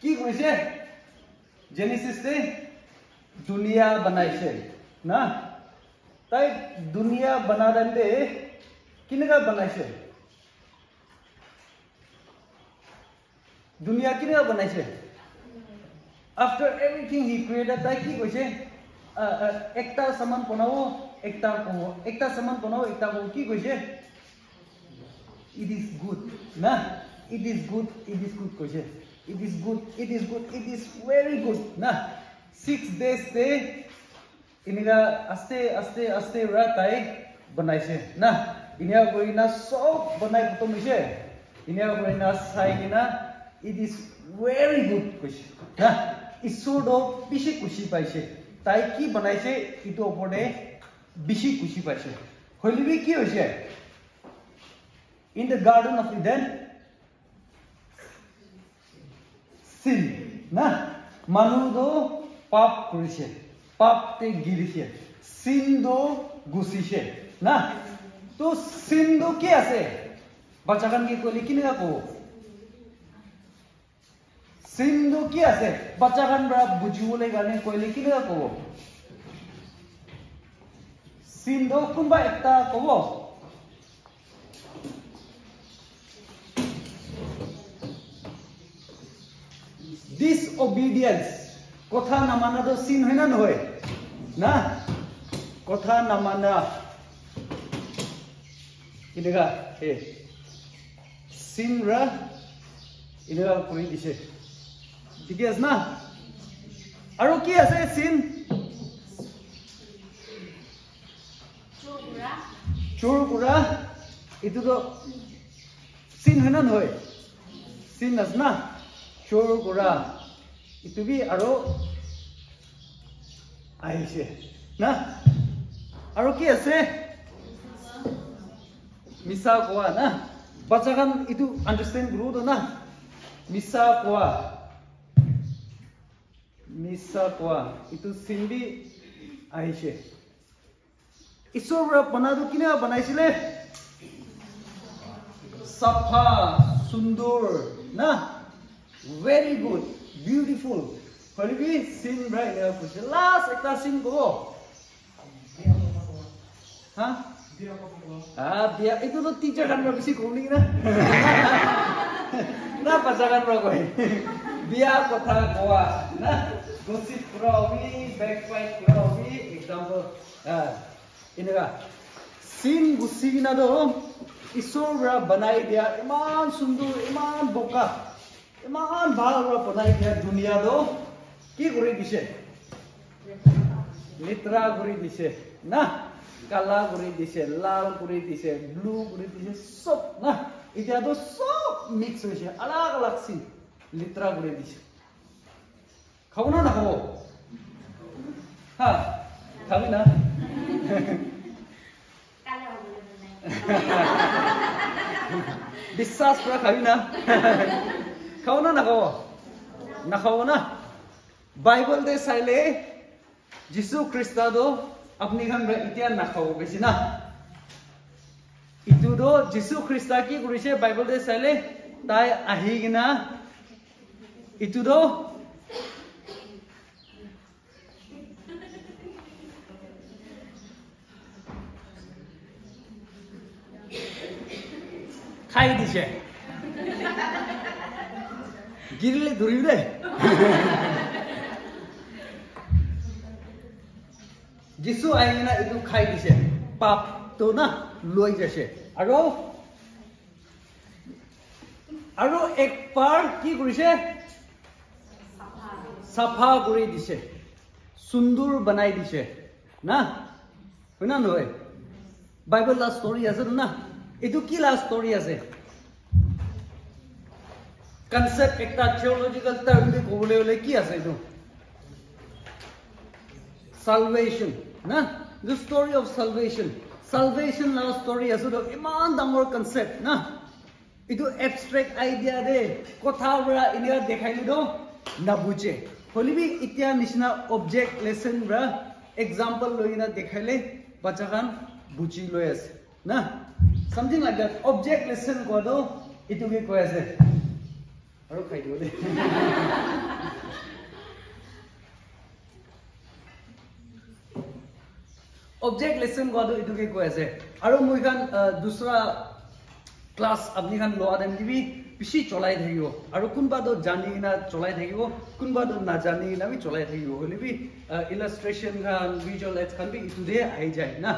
কি কৈছে জেনেসিসে দুনিয়া বানাইছে না তাই দুনিয়া বানাতে কিনেকা বানাইছে দুনিয়া কিনেকা বানাইছে after everything he created তাই কি কৈছে একটা সামান বনাও একটা সামান বনাও একটা কি কৈছে it is good na it is good কৈছে it is good it is very good na 6 days te inega aste ra tai banaise na inia goina sob banai khatam hoise inia goina sai na it is very good কৈছে na ishor do bishi kushi paise tai ki banaise itu opore bishi kushi paise holibi ki hoise in the garden of Eden sin na manu do pap korise pap te girise sin do gusise na to sin do ki ase bachakan ki koli kinega ko sin do ki ase bachakan bra bujibole garne koile kinega ko sin do kunba ekta kobo disobedience kotha namana do sin hoina noy na kotha namana inega sin ra inega kori dise ঠিক আছে না আৰু কি আছে sin চোৰ কৰা এটো তো sin হনা নহয় sin আছে না চোৰ কৰা এটো বি আৰু আহিছে না আৰু কি আছে মিছা কোৱা না বাচ্চাখান এটো আন্ডাৰস্ট্যান্ড গ্ৰো তো না মিছা কোৱা এটো sin বি আহিছে ঈশ্বৰ বনাটো কিনে বনাইছিলে সাফা সুন্দৰ না very good beautiful হলিবি sin right now কৈছে last একটা sin কো হ্যাঁ বিয়া এটো তো টিচার গান বেশি কোনি না না পাঁচা গান কই বিয়া কথা কোৱা না gossip কৰাবি backbite কৰাবি example ইনগা sin গুছি না দো ঈশ্বৰ বনাই দিয়া ইমান সুন্দৰ ইমান বকা ইমান ভাল বনাই দিয়া দুনিয়া দো কি কৰি দিছে লেত্ৰা কৰি দিছে না কালা কৰি দিছে লাল কৰি দিছে ব্লু কৰি দিছে সব না এতিয়া তো সব মিক্স হৈছে আলাগ আলাগ সিন লেত্ৰা কৰি দিছে খাব না নাখাব হ্যাঁ খাবি না বিশ্বাস কৰা খাবি না খাও না নাখাও না বাইবেল দে চাইলে যিশু খ্রিস্ট দো আপনি খান ইতিয়া নাখাও বেশি না ইটো দো যিশু খ্রিস্ট কি কৰিছে বাইবেল দে চাইলে তাই আহি কিনা ইটো দো খাই দিছে গিরিলে ধরিব দে যিশু আইনা এটো খাই দিছে পাপ তো না লৈ যাছে আৰু একবাৰ কি কৰিছে সাফা কৰি দিছে সুন্দৰ বনাই দিছে না হয়না নহয় বাইবেল লা ষ্টৰী আছে না এটো কি লা ষ্টৰী আছে concept ekta theological term de kobole hole ki ase etu salvation na the story of salvation la story ase to iman dangor concept na etu abstract idea de kotha bra inia dekhailu do na buche holibi itia nishna object lesson bra example loina dekhaile bacha kan buchi loi ase na something like that object lesson ko do ইটোকে কৈ আছে আৰু খাই দিও দে object lesson godo ituke koi ase aru moi khan dusra class apni khan loa dem dibi bishi cholai thakibo aru kunba do jani na cholai thakibo kunba do na jani na bi cholai thakibo hole bi illustration khan visual aids khan bi itu de ai jai na